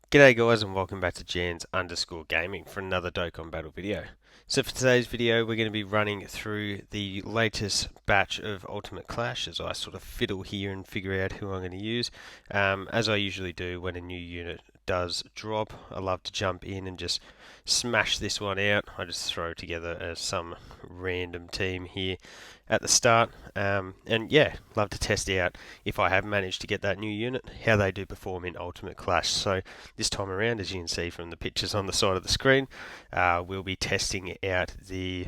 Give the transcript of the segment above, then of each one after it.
G'day guys and welcome back to Jans_gaming for another Dokkan Battle video. So for today's video we're going to be running through the latest batch of Ultimate Clash as I sort of fiddle here and figure out who I'm going to use. As I usually do when a new unit does drop, I love to jump in and just smash this one out. I just throw together some random team here at the start, and yeah, love to test out if I have managed to get that new unit, how they do perform in Ultimate Clash. So this time around, as you can see from the pictures on the side of the screen, we'll be testing out the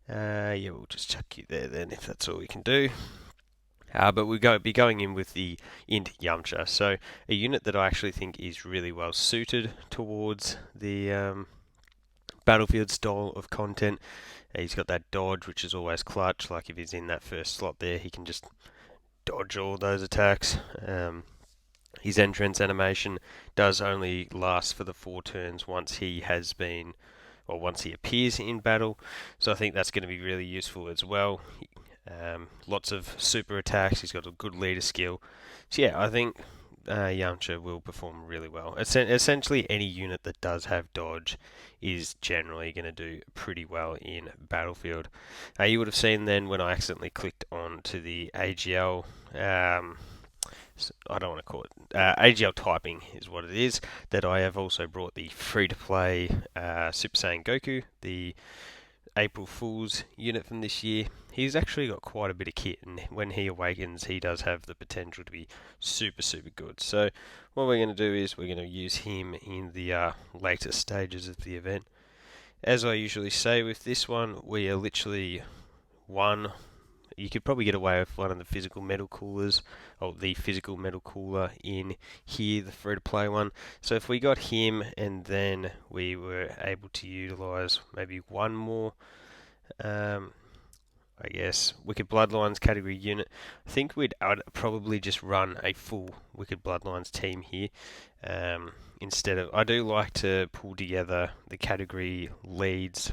yeah, we'll just chuck you there then if that's all we can do. But we'll be going in with the INT Yamcha, so a unit that I actually think is really well suited towards the Battlefield style of content. He's got that dodge, which is always clutch. Like if he's in that first slot there, he can just dodge all those attacks. His entrance animation does only last for the 4 turns once he has been, or once he appears in battle. So I think that's going to be really useful as well. Lots of super attacks. He's got a good leader skill. So yeah, I think Yamcha will perform really well. Essentially, any unit that does have dodge is generally going to do pretty well in Battlefield. You would have seen then when I accidentally clicked on to the AGL. I don't want to call it AGL typing is what it is. That I have also brought the free-to-play Super Saiyan Goku, the April Fool's unit from this year. He's actually got quite a bit of kit, and when he awakens, he does have the potential to be super, super good. So what we're going to do is we're going to use him in the later stages of the event. As I usually say with this one, we are literally one. You could probably get away with one of the physical metal coolers, or the physical metal cooler in here, the free-to-play one. So if we got him and then we were able to utilize maybe one more, I guess, Wicked Bloodlines category unit, I think I'd probably just run a full Wicked Bloodlines team here. Instead of, I do like to pull together the category leads,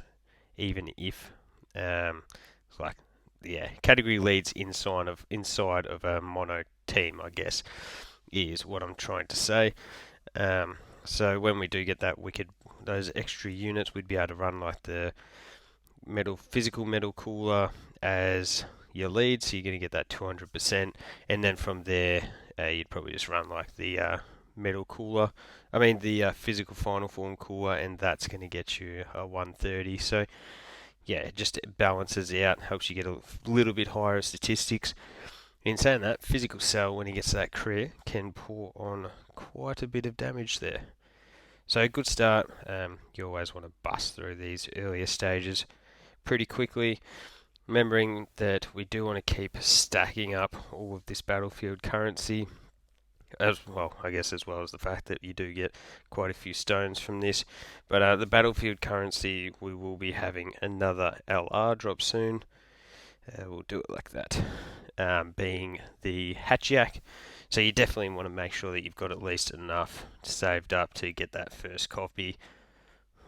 even if, like, yeah, category leads inside of a mono team, I guess, is what I'm trying to say. So when we do get those extra units, we'd be able to run like the physical metal cooler as your lead, so you're going to get that 200%, and then from there, you'd probably just run like the metal cooler. I mean the physical final form cooler, and that's going to get you a 130. So yeah, it just balances out, helps you get a little bit higher statistics. In saying that, Physical Cell, when he gets that crit, can pour on quite a bit of damage there. So good start. You always want to bust through these earlier stages pretty quickly, remembering that we do want to keep stacking up all of this battlefield currency. As well, I guess, as well as the fact that you do get quite a few stones from this. But the battlefield currency, we will be having another LR drop soon. We'll do it like that, being the Hatchiak. So you definitely want to make sure that you've got at least enough saved up to get that first copy.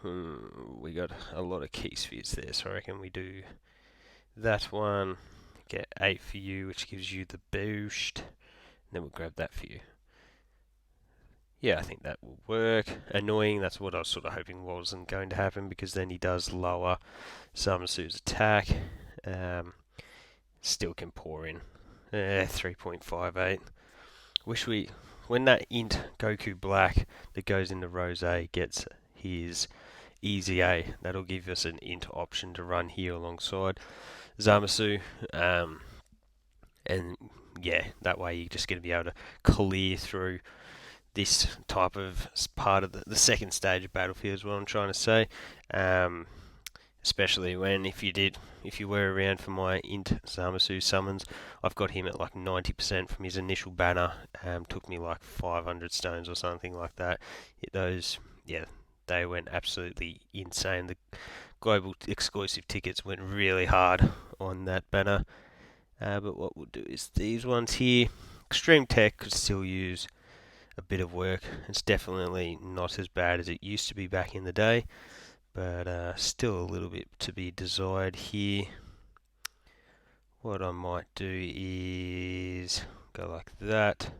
We got a lot of key spheres there, so I reckon we do that one. Get 8 for you, which gives you the boost. And then we'll grab that for you. Yeah, I think that will work. Annoying, that's what I was sort of hoping wasn't going to happen, because then he does lower Zamasu's attack. Still can pour in 3.58. When that INT Goku Black that goes into Rose gets his Easy A, that'll give us an INT option to run here alongside Zamasu. And yeah, that way you're just going to be able to clear through this type of part of the second stage of Battlefield is what I'm trying to say. Especially when if you were around for my INT Zamasu summons, I've got him at like 90% from his initial banner. Took me like 500 stones or something like that. They went absolutely insane. The global exclusive tickets went really hard on that banner. But what we'll do is these ones here. Extreme Tech could still use a bit of work. It's definitely not as bad as it used to be back in the day, but still a little bit to be desired here. What I might do is go like that,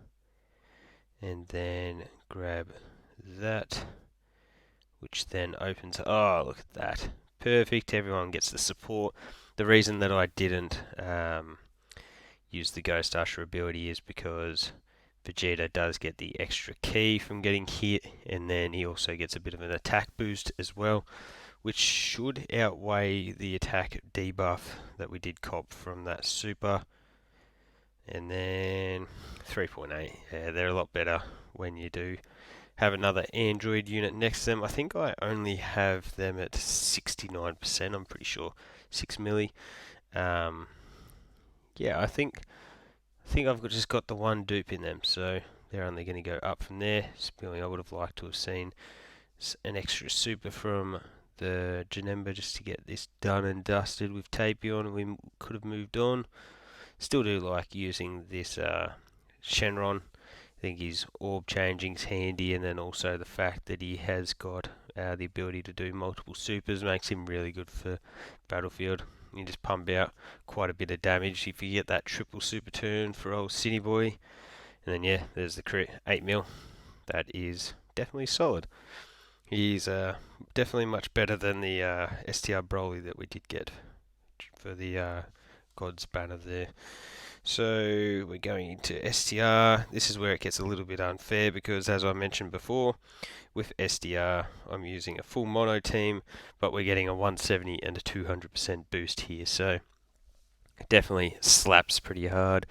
and then grab that, which then opens. Oh, look at that. Perfect. Everyone gets the support. The reason that I didn't use the Ghost Usher ability is because Vegeta does get the extra ki from getting hit, and then he also gets a bit of an attack boost as well, which should outweigh the attack debuff that we did cop from that super. And then 3.8, yeah, they're a lot better when you do have another Android unit next to them. I think I only have them at 69%, I'm pretty sure, 6 milli. Yeah, I think I've just got the one dupe in them, so they're only going to go up from there. Spilling, I would have liked to have seen an extra super from the Janemba just to get this done and dusted with Tapion. We could have moved on. Still do like using this Shenron. I think his orb changing's handy, and then also the fact that he has got the ability to do multiple supers makes him really good for Battlefield. You just pump out quite a bit of damage if you get that triple super turn for old City Boy. And then yeah, there's the crit, 8 mil. That is definitely solid. He's definitely much better than the STR Broly that we did get for the God's banner there. So we're going into STR. This is where it gets a little bit unfair because, as I mentioned before, with SDR I'm using a full mono team, but we're getting a 170 and a 200% boost here, so it definitely slaps pretty hard.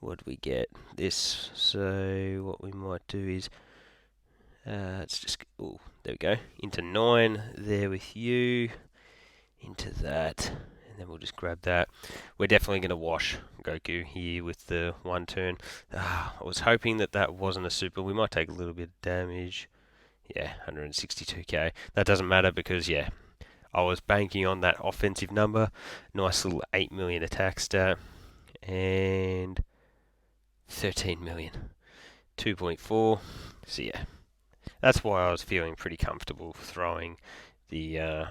What do we get? This. So what we might do is let's just there we go, into 9 there with you, into that, and then we'll just grab that. We're definitely going to wash Goku here with the one turn. I was hoping that that wasn't a super. We might take a little bit of damage. Yeah, 162k. That doesn't matter because, yeah, I was banking on that offensive number. Nice little 8 million attack stat. And 13 million. 2.4. So, yeah, that's why I was feeling pretty comfortable throwing the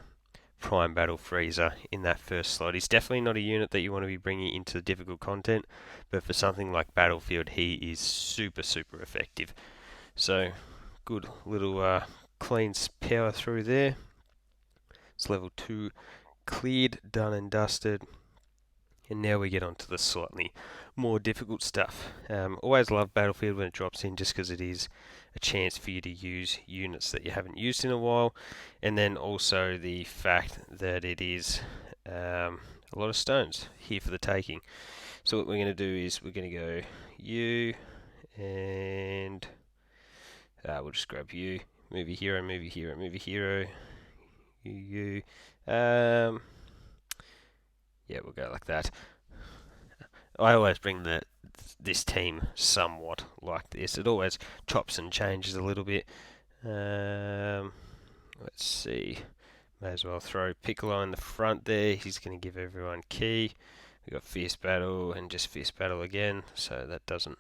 Prime Battle Freezer in that first slot. He's definitely not a unit that you want to be bringing into the difficult content, but for something like Battlefield, he is super, super effective. So, good little clean power through there. It's level 2 cleared, done and dusted. And now we get on to the slightly more difficult stuff. Always love Battlefield when it drops in just because it is a chance for you to use units that you haven't used in a while. And then also the fact that it is a lot of stones here for the taking. So what we're going to do is we're going to go you, and we'll just grab you, movie hero, movie hero, movie hero, you. Yeah, we'll go like that. I always bring this team somewhat like this. It always chops and changes a little bit. Let's see. May as well throw Piccolo in the front there. He's going to give everyone ki. We've got Fierce Battle and just Fierce Battle again, so that doesn't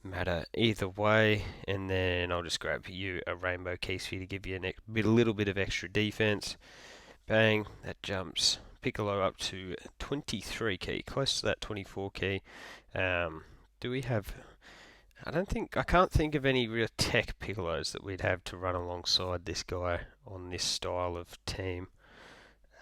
matter either way. And then I'll just grab you a Rainbow Key Sphere to give you a little bit of extra defense. Bang, that jumps Piccolo up to 23 key, close to that 24 key. Do we have... I can't think of any real tech Piccolos that we'd have to run alongside this guy on this style of team.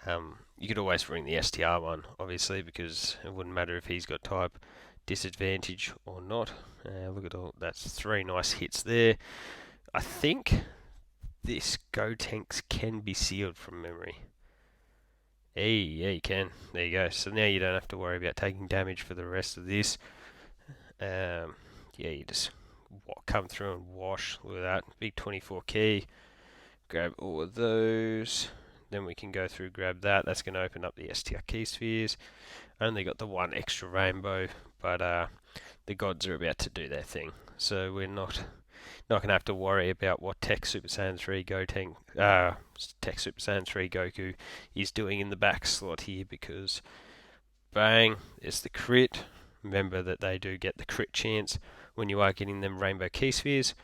You could always bring the STR one, obviously, because it wouldn't matter if he's got type disadvantage or not. Look at all, that's 3 nice hits there. I think this Gotenks can be sealed from memory. Hey, yeah, you can. There you go. So now you don't have to worry about taking damage for the rest of this. Yeah, you just come through and wash. Look at that. Big 24 key. Grab all of those. Then we can go through, grab that. That's going to open up the STR key spheres. Only got the one extra rainbow, but the gods are about to do their thing. So we're not going to have to worry about what Tech Super Saiyan 3 Tech Super Saiyan 3 Goku is doing in the back slot here, because bang, there's the crit. Remember that they do get the crit chance when you are getting them rainbow key spheres.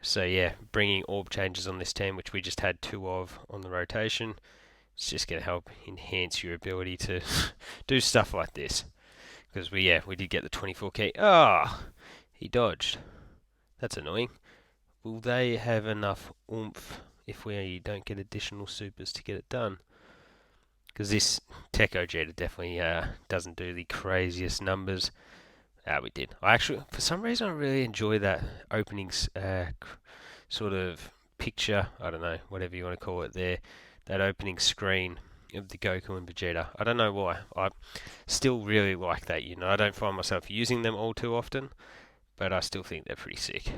So yeah, bringing orb changes on this team, which we just had 2 of on the rotation, it's just going to help enhance your ability to do stuff like this. Because we did get the 24 key. He dodged. That's annoying. will they have enough oomph if we don't get additional supers to get it done? Because this Tech Jetta definitely doesn't do the craziest numbers. We did. I actually, for some reason, I really enjoy that opening sort of picture. I don't know, whatever you want to call it there. That opening screen of the Goku and Vegeta. I don't know why. I still really like that. I don't find myself using them all too often, but I still think they're pretty sick.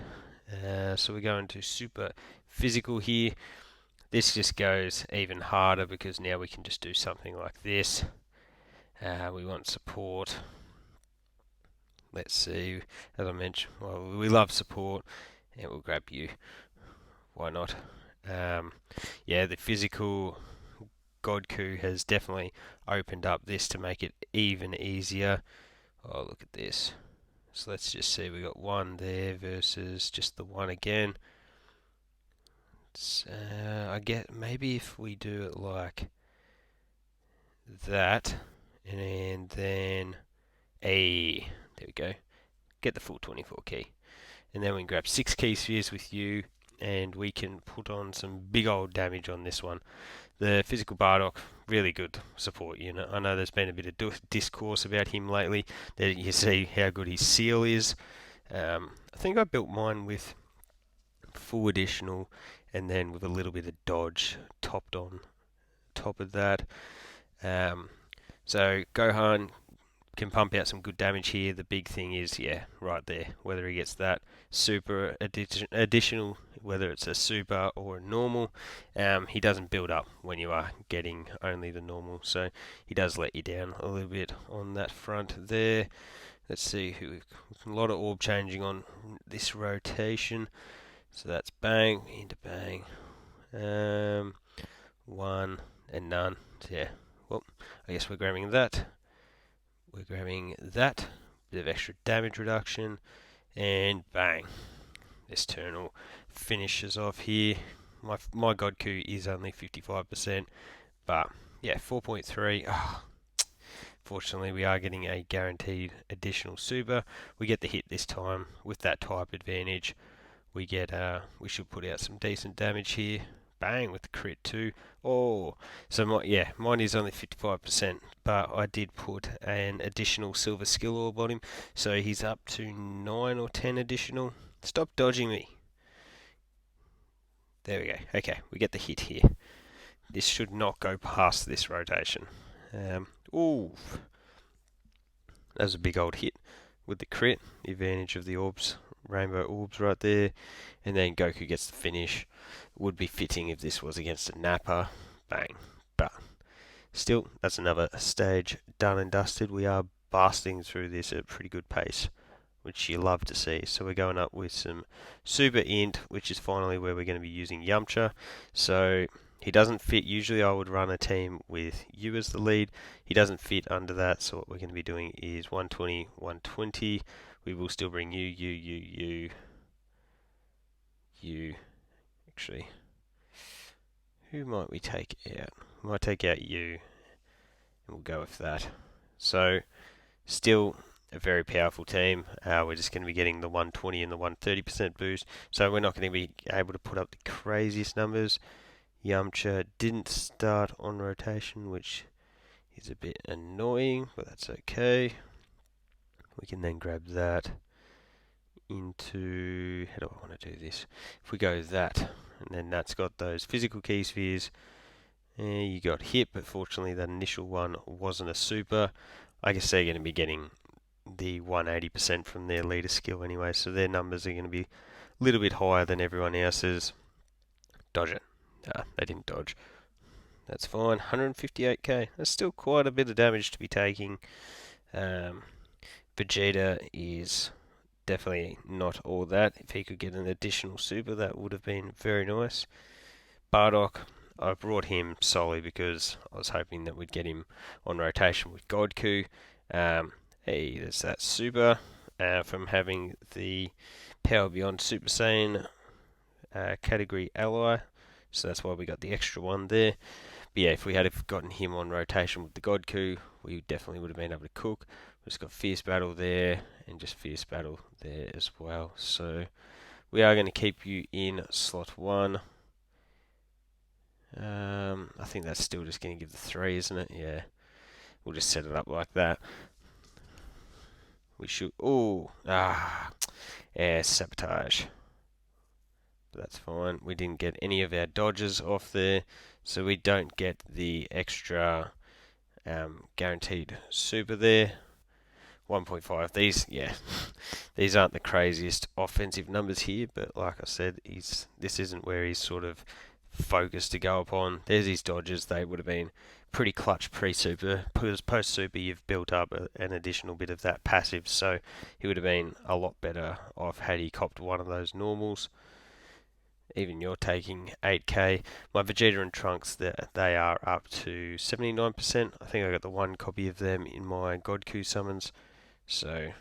So we go into super physical here. This just goes even harder because now we can just do something like this. We want support. Let's see, as I mentioned, well, we love support, and we'll grab you. Why not? Yeah, the physical Godku has definitely opened up this to make it even easier. Oh, look at this. So let's just see, we got one there versus just the one again. I get maybe if we do it like that, and then there we go. Get the full 24 key. And then we can grab 6 key spheres with you, and we can put on some big old damage on this one. The physical Bardock, really good support unit. I know there's been a bit of discourse about him lately. There you see how good his seal is. I think I built mine with full additional, and then with a little bit of dodge topped on top of that. So Gohan can pump out some good damage here. The big thing is, yeah, right there, whether he gets that super additional, whether it's a super or a normal, he doesn't build up when you are getting only the normal, so he does let you down a little bit on that front there. Let's see, a lot of orb changing on this rotation, so that's bang into bang, one and none. So yeah, well, I guess we're grabbing that. We're grabbing that, bit of extra damage reduction, and bang. This turn will finishes off here. My Godku is only 55%, but yeah, 4.3. Fortunately, we are getting a guaranteed additional super. We get the hit this time with that type advantage. We should put out some decent damage here. Bang with the crit too. Oh, so mine is only 55%, but I did put an additional silver skill orb on him, so he's up to 9 or 10 additional. Stop dodging me. There we go. Okay, we get the hit here. This should not go past this rotation. Ooh, that was a big old hit with the crit. The advantage of the orbs, rainbow orbs right there, and then Goku gets the finish. Would be fitting if this was against a Nappa. Bang. But still, that's another stage done and dusted. We are blasting through this at a pretty good pace, which you love to see. So we're going up with some Super INT, which is finally where we're going to be using Yamcha. So he doesn't fit. Usually I would run a team with you as the lead. He doesn't fit under that, so what we're going to be doing is 120, 120. We will still bring you. Actually, who might we take out? We might take out you, and we'll go with that. So, still a very powerful team. We're just going to be getting the 120 and the 130% boost, so we're not going to be able to put up the craziest numbers. Yamcha didn't start on rotation, which is a bit annoying, but that's okay. We can then grab that into, how do I want to do this? If we go that, and then that's got those physical key spheres, you got hit, but fortunately that initial one wasn't a super. I guess they're going to be getting the 180% from their leader skill anyway, so their numbers are going to be a little bit higher than everyone else's. Dodge it. They didn't dodge. That's fine. 158k. That's still quite a bit of damage to be taking. Vegeta is definitely not all that. If he could get an additional super, that would have been very nice. Bardock, I brought him solely because I was hoping that we'd get him on rotation with Godku. Hey, there's that super from having the Power Beyond Super Saiyan category ally. So that's why we got the extra one there. But yeah, if we had gotten him on rotation with the Godku, we definitely would have been able to cook. We've just got Fierce Battle there, and just Fierce Battle there as well. So We are going to keep you in slot 1. I think that's still just going to give the 3, isn't it? Yeah. We'll just set it up like that. We should... Oh! Yeah, sabotage. That's fine. We didn't get any of our dodges off there, so we don't get the extra guaranteed super there. 1.5. These, yeah, these aren't the craziest offensive numbers here, but like I said, this isn't where he's sort of focused to go upon. There's his dodges. They would have been pretty clutch pre-super. Post-super, you've built up an additional bit of that passive, so he would have been a lot better off had he copped one of those normals. Even you're taking 8k. My Vegeta and Trunks, they are up to 79%. I think I got the one copy of them in my Godku summons, so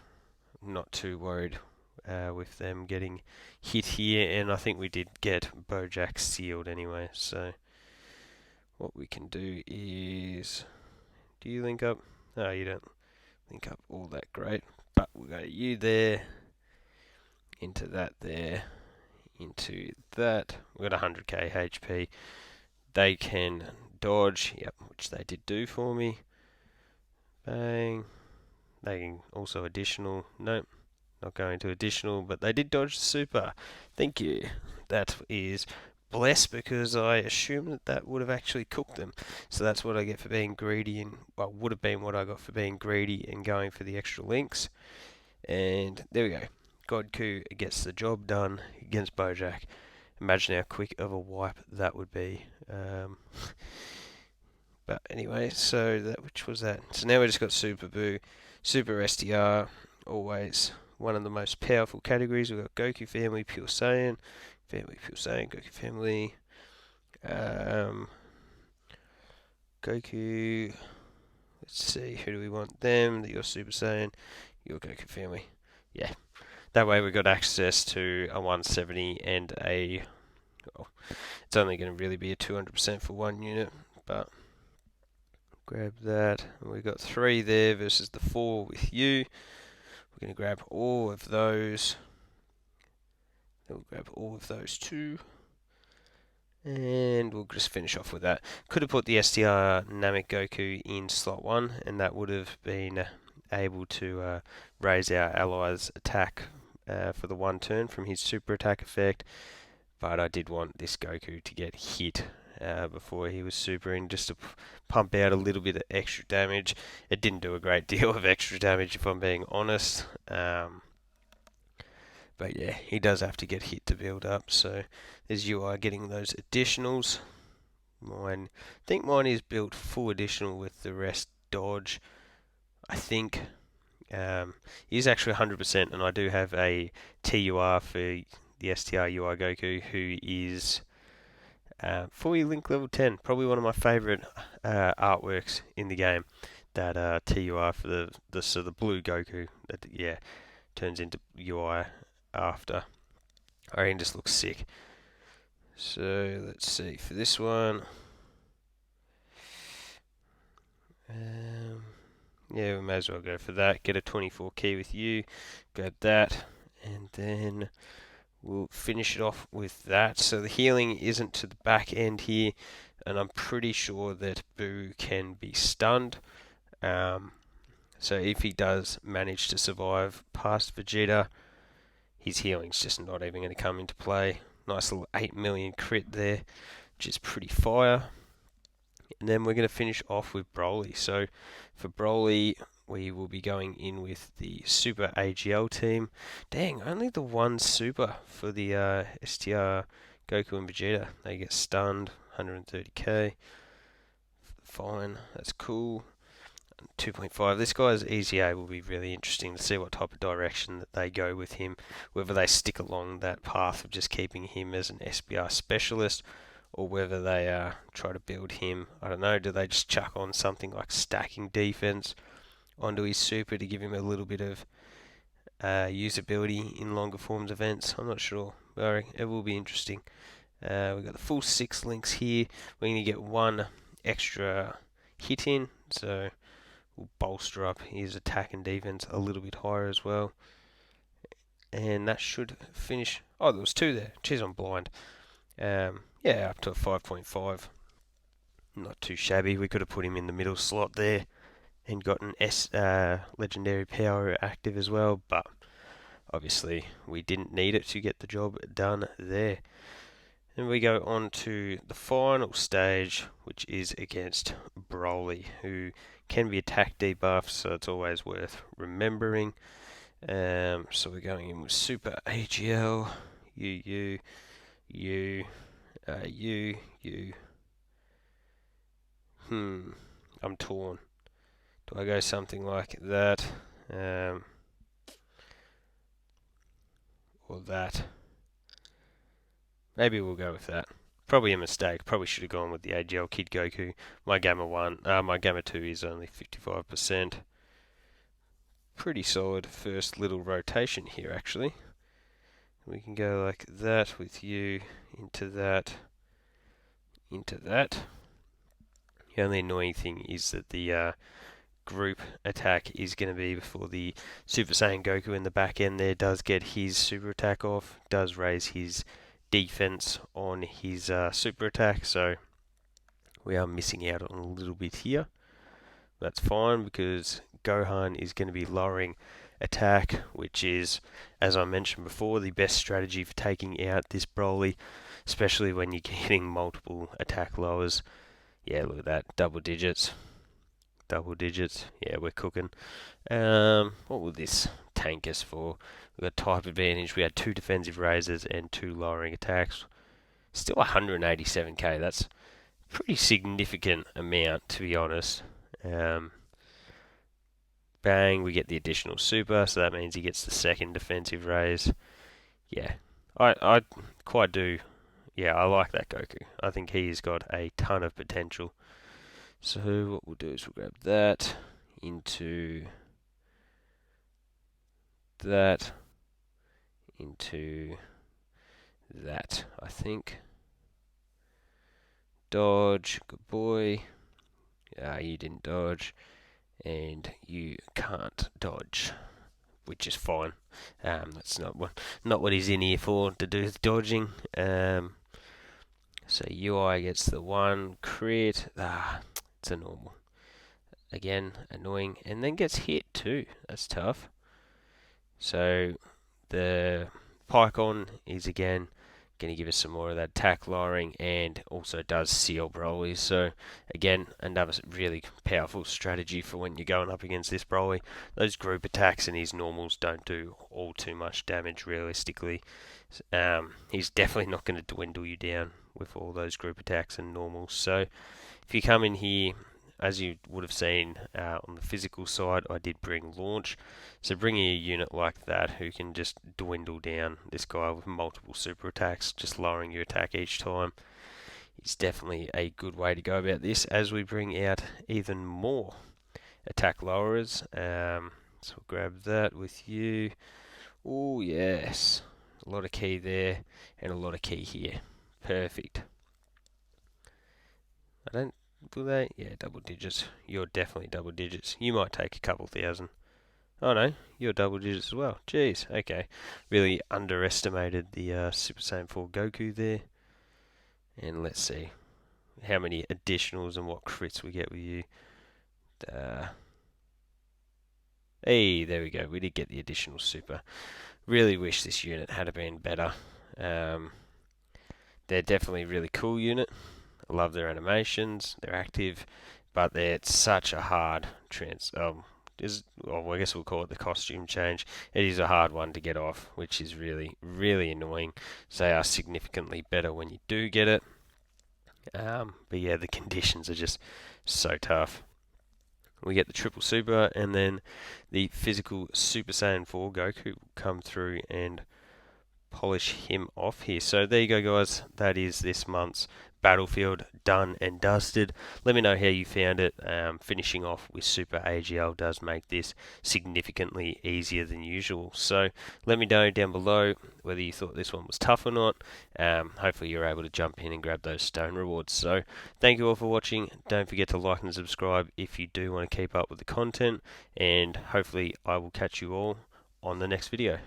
I'm not too worried with them getting hit here. And I think we did get Bojack sealed anyway, so what we can do is... Do you link up? No, you don't link up all that great, but we'll go you there, into that there, into that. We've got 100k HP. They can dodge, yep, which they did do for me. Bang. They can also additional. Nope, not going to additional, but they did dodge super. Thank you. That is blessed, because I assumed that would have actually cooked them. So that's what I get for being greedy, and well, would have been what I got for being greedy and going for the extra links. And there we go. Godku gets the job done against Bojack. Imagine how quick of a wipe that would be. But anyway, so which was that? So now we just got Super Boo, Super STR, always one of the most powerful categories. We've got Goku Family, Pure Saiyan, Goku Family, Goku. Let's see, who do we want? Them, your Super Saiyan, your Goku Family. Yeah. That way we got access to a 170 and a... Well, it's only going to really be a 200% for one unit, but... Grab that. And we got 3 there versus the 4 with you. We're going to grab all of those. Then we'll grab all of those too. And we'll just finish off with that. Could have put the STR Namek Goku in slot 1, and that would have been able to raise our allies' attack for the 1 turn from his super attack effect. But I did want this Goku to get hit before he was supering, just to pump out a little bit of extra damage. It didn't do a great deal of extra damage, if I'm being honest. But yeah, he does have to get hit to build up. So there's UI getting those additionals. I think mine is built full additional with the rest dodge. I think he's actually 100%, and I do have a TUR for the STR UI Goku, who is fully link level 10. Probably one of my favourite artworks in the game. That TUR for the blue Goku that turns into UI after. I reckon just looks sick. So let's see for this one. Yeah, we may as well go for that. Get a 24 key with you. Grab that, and then we'll finish it off with that. So the healing isn't to the back end here, and I'm pretty sure that Boo can be stunned. So if he does manage to survive past Vegeta, his healing's just not even going to come into play. Nice little 8 million crit there, which is pretty fire. And then we're going to finish off with Broly. So for Broly, we will be going in with the Super AGL team. Dang, only the one Super for the STR Goku and Vegeta. They get stunned, 130k. Fine, that's cool. 2.5. This guy's EZA will be really interesting to see what type of direction that they go with him. Whether they stick along that path of just keeping him as an SBR specialist, or whether they try to build him, I don't know, do they just chuck on something like stacking defense onto his super to give him a little bit of usability in longer forms events? I'm not sure, but it will be interesting. We've got the full 6 links here. We're going to get 1 extra hit in, so we'll bolster up his attack and defense a little bit higher as well. And that should finish... Oh, there was 2 there. Jeez, I'm blind. Yeah, up to a 5.5. Not too shabby. We could have put him in the middle slot there and got an legendary power active as well, but obviously we didn't need it to get the job done there. Then we go on to the final stage, which is against Broly, who can be attack debuffed, so it's always worth remembering. So we're going in with Super AGL, you, you. I'm torn. Do I go something like that? Or that? Maybe we'll go with that. Probably a mistake. Probably should have gone with the AGL Kid Goku. My Gamma 2 is only 55%. Pretty solid first little rotation here, actually. We can go like that with you, into that, into that. The only annoying thing is that the group attack is going to be before the Super Saiyan Goku in the back end there does get his super attack off, does raise his defense on his super attack, so we are missing out on a little bit here. That's fine because Gohan is going to be lowering attack, which is, as I mentioned before, the best strategy for taking out this Broly, especially when you're getting multiple attack lowers. Yeah, look at that, double digits. Yeah, we're cooking. What will this tank us for? We've got type advantage. We had 2 defensive raises and 2 lowering attacks. Still 187k. That's a pretty significant amount, to be honest. Bang, we get the additional super, so that means he gets the 2nd defensive raise. Yeah, I quite do. Yeah, I like that Goku. I think he's got a ton of potential. So what we'll do is we'll grab that into that, into that, I think. Dodge, good boy. You didn't dodge, and you can't dodge, which is fine. That's not what he's in here for, to do with dodging. So UI gets the 1 crit. It's a normal. Again, annoying, and then gets hit too. That's tough. So the Pycon is again going to give us some more of that attack lowering, and also does seal Broly. So again, another really powerful strategy for when you're going up against this Broly. Those group attacks and his normals don't do all too much damage realistically. He's definitely not going to dwindle you down with all those group attacks and normals. So if you come in here, as you would have seen on the physical side, I did bring launch. So bringing a unit like that who can just dwindle down this guy with multiple super attacks, just lowering your attack each time, is definitely a good way to go about this as we bring out even more attack lowerers. So we'll grab that with you. Oh yes, a lot of key there and a lot of key here. Perfect. Will they? Yeah, double digits. You're definitely double digits. You might take a couple thousand. Oh no, you're double digits as well. Jeez, okay. Really underestimated the Super Saiyan 4 Goku there. And let's see how many additionals and what crits we get with you. Hey, there we go. We did get the additional super. Really wish this unit had been better. They're definitely a really cool unit. I love their animations. They're active, but they're such a hard I guess we'll call it the costume change. It is a hard one to get off, which is really, really annoying. So they are significantly better when you do get it. But yeah, the conditions are just so tough. We get the triple super, and then the physical Super Saiyan 4 Goku will come through and polish him off here. So there you go, guys. That is this month's Battlefield done and dusted. Let me know how you found it. Finishing off with Super AGL does make this significantly easier than usual. So let me know down below whether you thought this one was tough or not. Hopefully you're able to jump in and grab those stone rewards. So thank you all for watching. Don't forget to like and subscribe if you do want to keep up with the content. And hopefully I will catch you all on the next video.